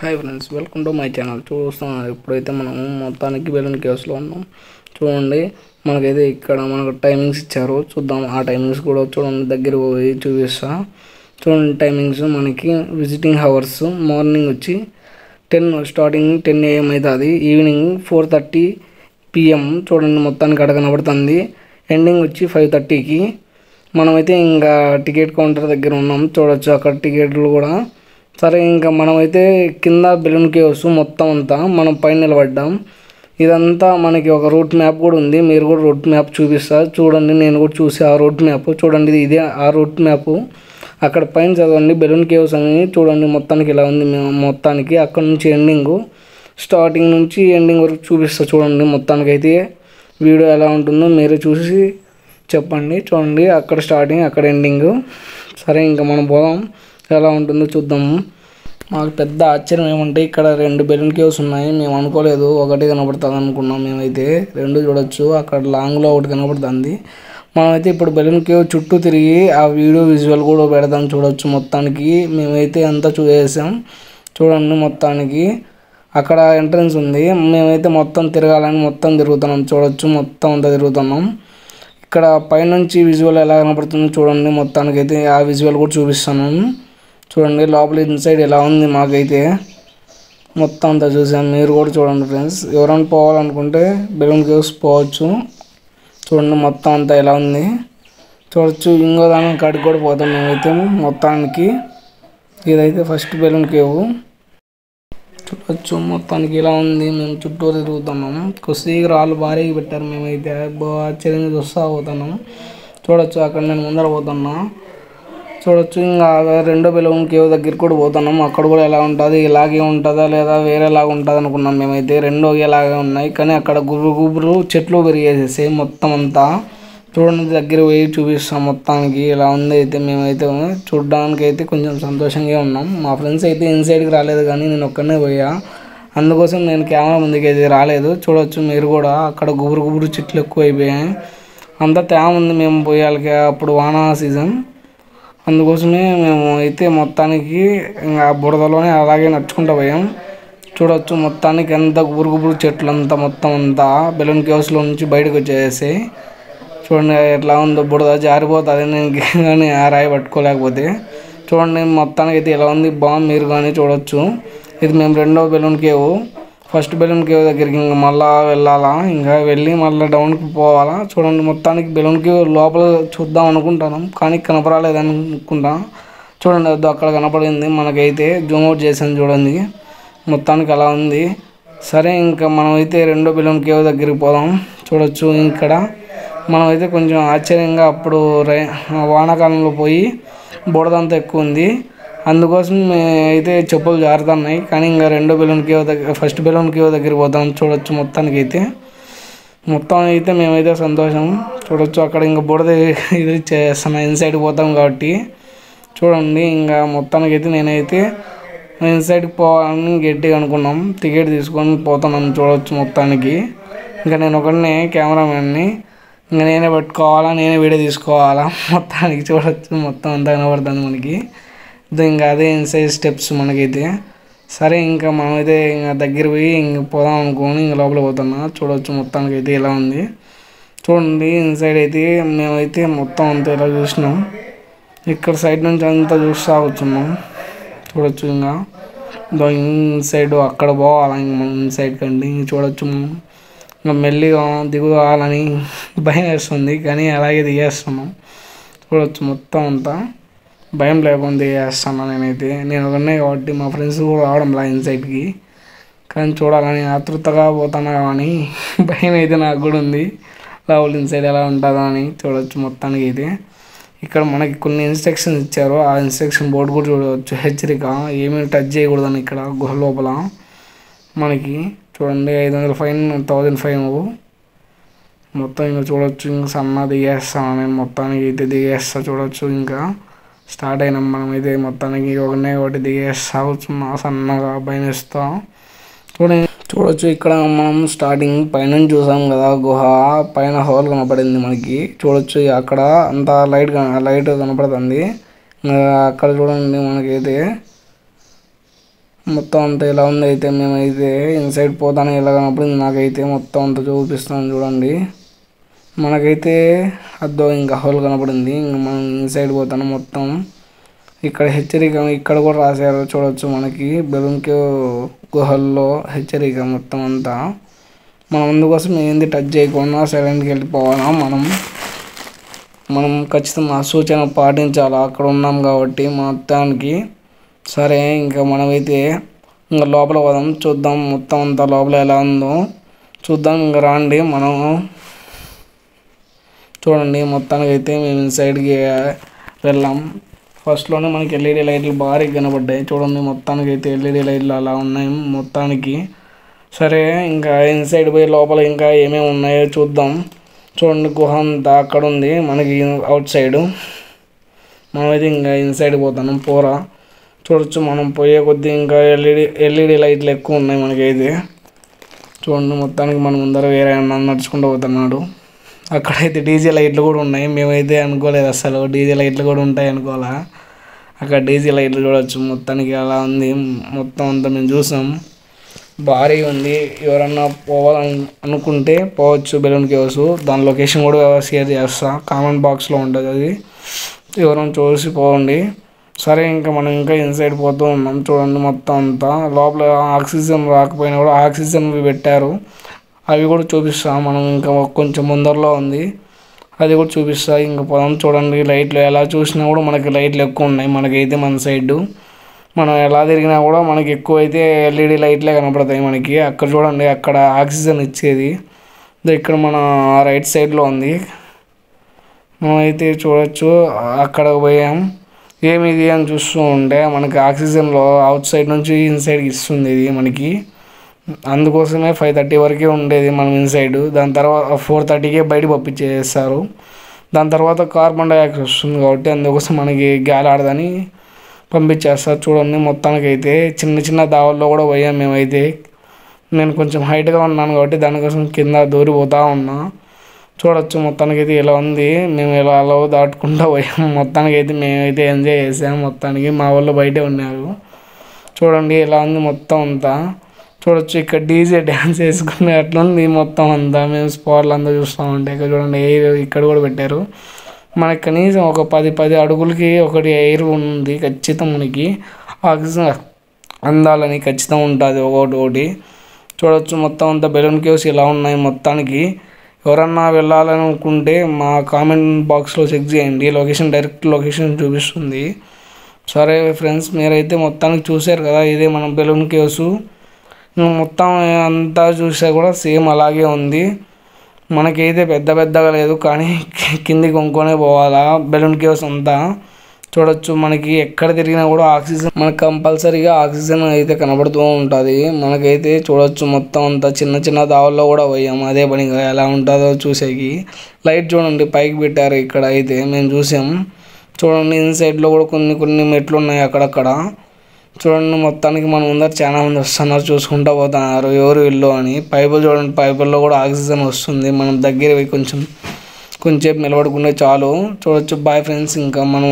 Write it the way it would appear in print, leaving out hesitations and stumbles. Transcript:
Hi friends, welcome to my channel. చూస్తున్నాం ఇప్పుడైతే మనం మొత్తానికి బెలూన్ కేవ్స్లో ఉన్నాం. చూడండి, మనకైతే ఇక్కడ మనకు టైమింగ్స్ ఇచ్చారు. చూద్దాం ఆ టైమింగ్స్ కూడా చూడండి, దగ్గర పోయి చూపిస్తా. చూడండి టైమింగ్స్ మనకి విజిటింగ్ అవర్స్ మార్నింగ్ వచ్చి 10 స్టార్టింగ్ 10 AM అవుతుంది. Evening 4:30 PM. చూడండి మొత్తానికి అక్కడ కనబడుతుంది. ఎండింగ్ వచ్చి 5:30కి. మనమైతే ఇంకా టికెట్ కౌంటర్ దగ్గర ఉన్నాం. చూడొచ్చు అక్కడ టికెట్లు కూడా. సరే, ఇంకా మనమైతే కింద బెలూన్ కేవ్స్ మొత్తం అంతా మనం పైన నిలబడ్డాం. ఇదంతా మనకి ఒక రూట్ మ్యాప్ కూడా ఉంది. మీరు కూడా రూట్ మ్యాప్ చూపిస్తా చూడండి. నేను కూడా చూసి ఆ రూట్ మ్యాప్ చూడండి, ఇదే ఆ రూట్ మ్యాప్. అక్కడ పైన చదవండి బెలూన్ కేవ్స్ అని. చూడండి మొత్తానికి ఇలా ఉంది. మొత్తానికి అక్కడ నుంచి ఎండింగ్, స్టార్టింగ్ నుంచి ఎండింగ్ వరకు చూపిస్తా. చూడండి మొత్తానికైతే వీడియో ఎలా ఉంటుందో మీరే చూసి చెప్పండి. చూడండి అక్కడ స్టార్టింగ్, అక్కడ ఎండింగ్. సరే, ఇంకా మనం పోదాం, ఎలా ఉంటుందో చూద్దాము. మాకు పెద్ద ఆశ్చర్యం ఏమంటే ఇక్కడ 2 బెలూన్ కేవ్స్ ఉన్నాయి. మేము అనుకోలేదు ఒకటి కనబడుతుంది అనుకున్నాం. మేమైతే 2 చూడొచ్చు. అక్కడ లాంగ్లో ఒకటి కనబడుతుంది. మనమైతే ఇప్పుడు బెలూన్ కేవ్ చుట్టూ తిరిగి ఆ వీడియో విజువల్ కూడా పెడదాం. చూడొచ్చు మొత్తానికి మేమైతే అంతా చూసేసాం. చూడండి మొత్తానికి అక్కడ ఎంట్రన్స్ ఉంది. మేమైతే మొత్తం తిరగాలని మొత్తం తిరుగుతున్నాం. చూడొచ్చు మొత్తం అంతా తిరుగుతున్నాం. ఇక్కడ పైనుంచి విజువల్ ఎలా కనబడుతుందో చూడండి. మొత్తానికైతే ఆ విజువల్ కూడా చూపిస్తాను. చూడండి లోపల ఇన్సైడ్ ఎలా ఉంది. మాకైతే మొత్తం అంతా చూసాం. మీరు కూడా చూడండి ఫ్రెండ్స్. ఎవరైనా పోవాలనుకుంటే బెలూన్ కేవ్స్ పోవచ్చు. చూడండి మొత్తం అంతా ఎలా ఉంది చూడొచ్చు. ఇంకో దాని కాడికి కూడా పోతాం మేమైతే. మొత్తానికి ఇదైతే ఫస్ట్ బెలూన్ కేవ్. చూడొచ్చు మొత్తానికి ఇలా ఉంది. మేము చుట్టూరు తిరుగుతున్నాం. కొద్దిగా రాళ్ళు భారీగా పెట్టారు. మేమైతే ఆశ్చర్యంగా చూస్తూ పోతున్నాం. చూడొచ్చు అక్కడ నేను ముందర పోతున్నా. చూడొచ్చు ఇంకా రెండో బెలూన్ కేవ్ దగ్గరికి కూడా పోతున్నాం. అక్కడ కూడా ఎలా ఉంటుంది, ఇలాగే ఉంటుందా లేదా వేరేలాగా ఉంటుంది అనుకున్నాం మేమైతే. రెండు ఒకేలాగే ఉన్నాయి, కానీ అక్కడ గుబురు చెట్లు పెరిగేసేసాయి మొత్తం అంతా. చూడండి దగ్గర పోయి చూపిస్తాం మొత్తానికి ఎలా ఉంది. అయితే మేమైతే చూడడానికి అయితే కొంచెం సంతోషంగా ఉన్నాం. మా ఫ్రెండ్స్ అయితే ఇన్సైడ్కి రాలేదు, కానీ నేను ఒక్కనే పోయా. అందుకోసం నేను కెమెరా ముందుకు అయితే రాలేదు. చూడొచ్చు మీరు కూడా అక్కడ గుబురు చెట్లు ఎక్కువ అయిపోయాయి. అంతా తేమ ఉంది. మేము పోయాలికి అప్పుడు వానా సీజన్, అందుకోసమే మేము అయితే మొత్తానికి ఇంకా బురదలోనే అలాగే నడుచుకుంటూ పోయాం. చూడొచ్చు మొత్తానికి ఎంత గుబురు చెట్లు అంతా మొత్తం అంతా బెలూన్ కేవ్స్లో నుంచి బయటకు వచ్చేసాయి. చూడండి ఎట్లా ఉందో, బురద జారిపోతుంది నేను కానీ ఆ రాయి పట్టుకోలేకపోతే. చూడండి మొత్తానికి అయితే ఎలా ఉంది, బాగుంది. మీరు కానీ చూడొచ్చు. ఇది మేము రెండో balloon cave. First balloon cave దగ్గరికి ఇంకా మళ్ళీ వెళ్ళాలా, ఇంకా వెళ్ళి మళ్ళీ డౌన్కి పోవాలా. చూడండి మొత్తానికి బెలూన్ కేవ్ లోపల చూద్దాం అనుకుంటున్నాం, కానీ కనపరాలేదు అనుకుంటా. చూడండి అది అక్కడ కనపడింది. మనకైతే జూమ్ అవుట్ చేసాను చూడండి. మొత్తానికి అలా ఉంది. సరే, ఇంకా మనమైతే రెండో బెలూన్ కేవ్ దగ్గరికి పోదాం. చూడొచ్చు ఇక్కడ మనమైతే కొంచెం ఆశ్చర్యంగా అప్పుడు వానాకాలంలో పోయి బురదంతా ఎక్కువ ఉంది. అందుకోసం అయితే చెప్పులు జారుతున్నాయి. కానీ ఇంకా రెండో బెలూన్ కేవ్ దగ్గర, ఫస్ట్ బెలూన్ కేవ్ దగ్గరికి పోతాం. చూడొచ్చు మొత్తానికి అయితే మేమైతే సంతోషం. చూడొచ్చు అక్కడ ఇంకా బురద ఇది చేస్తున్నాం, ఇన్సైడ్ పోతాం కాబట్టి. చూడండి ఇంకా మొత్తానికి అయితే నేనైతే ఇన్సైడ్కి పోవాలని గట్టిగా అనుకున్నాం. టికెట్ తీసుకొని పోతున్నాం. చూడొచ్చు మొత్తానికి ఇంకా నేను ఒకరిని కెమెరామెన్ని, ఇంకా నేనే పెట్టుకోవాలా, నేనే వీడియో తీసుకోవాలా. మొత్తానికి చూడొచ్చు మొత్తం అంతా కనబడుతుంది మనకి. ఇంకా అదే ఇన్సైడ్ స్టెప్స్ మనకైతే. సరే, ఇంకా మనమైతే ఇంకా దగ్గర పోయి ఇంక పోదాం అనుకోని ఇంక లోపల పోతున్నా. చూడవచ్చు మొత్తానికి అయితే ఇలా ఉంది. చూడండి ఇన్సైడ్ అయితే మేమైతే మొత్తం అంతా ఇలా చూసినాం. ఇక్కడ సైడ్ నుంచి అంతా చూస్తూ కూర్చున్నాం. చూడొచ్చు ఇంకా ఇన్సైడ్ అక్కడ పోవాలి. ఇంక మనం ఇన్సైడ్ కంటే ఇంక చూడొచ్చు ఇంకా మెల్లిగా దిగువాలని భయం వేస్తుంది, కానీ అలాగే దిగేస్తున్నాం. చూడొచ్చు మొత్తం అంతా భయం లేకుండా చేస్తాను నేనైతే. నేను ఒకనే కాబట్టి మా ఫ్రెండ్స్ కూడా రావడంలా ఇన్సైడ్కి, కానీ చూడాలని ఆతృతగా పోతున్నా. కానీ భయం అయితే నాకు కూడా ఉంది, లోపల ఇన్సైడ్ ఎలా ఉంటుందో అని. చూడవచ్చు మొత్తానికి అయితే ఇక్కడ మనకి కొన్ని ఇన్స్ట్రక్షన్స్ ఇచ్చారు. ఆ ఇన్స్ట్రక్షన్ బోర్డు కూడా చూడవచ్చు. హెచ్చరిక, ఏమేమి టచ్ చేయకూడదని ఇక్కడ గుహ లోపల మనకి. చూడండి 500 ఫైన్, 1000 ఫైన్ మొత్తం. ఇంకా చూడవచ్చు ఇంకా సన్న దిగేస్తాను నేను. మొత్తానికి అయితే దిగేస్తా. చూడవచ్చు ఇంకా స్టార్ట్ అయినాం మనమైతే. మొత్తానికి ఒకటి దిగేస్తా కూర్చున్నా సన్నగా భయం వేస్తా. చూడొచ్చు ఇక్కడ మనం స్టార్టింగ్ పైన చూసాం కదా గుహ, పైన హోల్ కనపడింది మనకి. చూడొచ్చు అక్కడ అంతా లైట్ కనపడుతుంది. అక్కడ చూడండి మనకైతే మొత్తం అంతా ఇలా ఉంది. అయితే మేమైతే ఇన్సైడ్ పోతాను ఎలాగనప్పుడు నాకైతే మొత్తం అంతా చూపిస్తాను చూడండి. మనకైతే అద్దో ఇంకా హోల్ కనపడింది. ఇంక మనం ఇన్సైడ్ పోతాను మొత్తం. ఇక్కడ హెచ్చరిక ఇక్కడ కూడా రాశారు చూడవచ్చు. మనకి బెలూన్ గుహల్లో హెచ్చరిక మొత్తం అంతా. మనం అందుకోసం ఏంది టచ్ చేయకుండా సైలెంట్కి వెళ్ళిపోవాలా. మనం ఖచ్చితంగా ఆ సూచన పాటించాలా అక్కడ ఉన్నాం కాబట్టి మొత్తానికి. సరే ఇంకా మనమైతే ఇంకా లోపల పోదాం చూద్దాం మొత్తం అంతా లోపల ఎలా ఉందో చూద్దాం. ఇంకా రాండి మనం చూడండి. మొత్తానికి అయితే మేము ఇన్సైడ్కి వెళ్ళాం. ఫస్ట్లోనే మనకి ఎల్ఈడి లైట్లు భారీగా కనబడ్డాయి చూడండి. మొత్తానికి అయితే ఎల్ఈడి లైట్లు అలా ఉన్నాయి మొత్తానికి. సరే ఇంకా ఇన్సైడ్ పోయి లోపల ఇంకా ఏమేమి ఉన్నాయో చూద్దాం. చూడండి గుహ అంతా అక్కడ ఉంది మనకి అవుట్ సైడు. మనమైతే ఇంకా ఇన్సైడ్ పోతాం పోరా. చూడొచ్చు మనం పోయే కొద్దీ ఇంకా ఎల్ఈడి లైట్లు ఎక్కువ ఉన్నాయి మనకైతే. చూడండి మొత్తానికి మన ముందర వేరే నడుచుకుంటూ పోతున్నాడు. అక్కడైతే డీజే లైట్లు కూడా ఉన్నాయి. మేమైతే అనుకోలేదు అసలు డీజే లైట్లు కూడా ఉంటాయి అనుకోవాలా. అక్కడ డీజే లైట్లు చూడవచ్చు. మొత్తానికి అలా ఉంది మొత్తం అంతా మేము చూసాం. భారీగా ఉంది. ఎవరన్నా పోవాలని అనుకుంటే పోవచ్చు బెలూన్ కేవ్స్. దాని లొకేషన్ కూడా షేర్ చేస్తా, కామెంట్ బాక్స్లో ఉంటుంది అది. ఎవరైనా చూసి పోండి. సరే ఇంకా మనం ఇంకా ఇన్సైడ్ పోతూ ఉన్నాం చూడండి. మొత్తం అంతా లోపల ఆక్సిజన్ రాకపోయినా కూడా ఆక్సిజన్ పెట్టారు. అవి కూడా చూపిస్తా. మనం ఇంకా కొంచెం ముందరలో ఉంది అది కూడా చూపిస్తా. ఇంకా పొలం చూడండి. లైట్లు ఎలా చూసినా కూడా మనకి లైట్లు ఎక్కువ ఉన్నాయి మనకైతే మన సైడు. మనం ఎలా తిరిగినా కూడా మనకి ఎక్కువ అయితే ఎల్ఈడి లైట్లే కనపడతాయి మనకి. అక్కడ చూడండి అక్కడ ఆక్సిజన్ ఇచ్చేది ఇక్కడ మన రైట్ సైడ్లో ఉంది. మనమైతే చూడవచ్చు అక్కడ పోయాం. ఏమిది అని చూస్తూ ఉంటే మనకి ఆక్సిజన్లో అవుట్ సైడ్ నుంచి ఇన్సైడ్కి ఇస్తుంది ఇది మనకి. అందుకోసమే 5:30 వరకే ఉండేది మనం ఇన్సైడ్. దాని తర్వాత 4:30కే బయట పంపించేస్తారు. దాని తర్వాత కార్బన్ డైఆక్సైడ్ వస్తుంది కాబట్టి అందుకోసం మనకి గాలి ఆడదని పంపించేస్తారు. చూడండి మొత్తానికి అయితే చిన్న చిన్న దావల్లో కూడా పోయాం మేమైతే. నేను కొంచెం హైట్గా ఉన్నాను కాబట్టి దానికోసం కింద దూరిపోతూ ఉన్నా. చూడవచ్చు మొత్తానికి అయితే ఇలా ఉంది. మేము ఇలా అలా దాటుకుంటూ పోయాం. మొత్తానికి అయితే మేమైతే ఎంజాయ్ చేసాము. మొత్తానికి మా వాళ్ళు బయటే ఉన్నారు. చూడండి ఇలా ఉంది మొత్తం అంతా. చూడొచ్చు ఇక్కడ డీజే డ్యాన్స్ వేసుకునే అట్లుంది మొత్తం అంతా. మేము స్పాట్లు అంతా చూస్తూ ఉంటే ఇక్కడ చూడండి ఎయిర్ ఇక్కడ కూడా పెట్టారు. మనకి కనీసం ఒక 10 అడుగులకి ఒకటి ఎయిర్ ఉంది ఖచ్చితంగా. మనకి ఆక్సిజన్ అందాలని ఖచ్చితంగా ఉంటుంది ఒకటి. చూడవచ్చు మొత్తం అంతా బెలూన్ కేవ్స్ ఇలా ఉన్నాయి మొత్తానికి. ఎవరన్నా వెళ్ళాలని అనుకుంటే మా కామెంట్ బాక్స్లో చెక్ చేయండి. డైరెక్ట్ లొకేషన్ చూపిస్తుంది. సరే ఫ్రెండ్స్ మీరైతే మొత్తానికి చూశారు కదా. ఇదే మనం బెలూన్ కేవ్స్. మొత్తం అంతా చూసా కూడా సేమ్ అలాగే ఉంది. మనకైతే పెద్దగా లేదు కానీ కిందికి వండుకొనే పోవాలా బెలూన్ కేవ్స్ అంతా. చూడొచ్చు మనకి ఎక్కడ తిరిగినా కూడా ఆక్సిజన్ మనకు కంపల్సరీగా ఆక్సిజన్ అయితే కనబడుతూ ఉంటుంది. మనకైతే చూడొచ్చు మొత్తం అంతా చిన్న దావుల్లో కూడా పోయాము అదే పనిగా ఎలా ఉంటుందో చూసేకి. లైట్ చూడండి పైకి పెట్టారు ఇక్కడ అయితే మేము చూసాం. చూడండి ఇన్సైడ్లో కూడా కొన్ని మెట్లు ఉన్నాయి అక్కడక్కడ. చూడండి మొత్తానికి మన ముందర చాలా మంది వస్తున్నారు చూసుకుంటూ పోతున్నారు ఎవరు ఇల్లు అని. పైపులు చూడండి పైపుల్లో కూడా ఆక్సిజన్ వస్తుంది. మనం దగ్గర పోయి కొంచెంసేపు నిలబడుకుంటే చాలు. చూడొచ్చు బాయ్ ఫ్రెండ్స్. ఇంకా మనం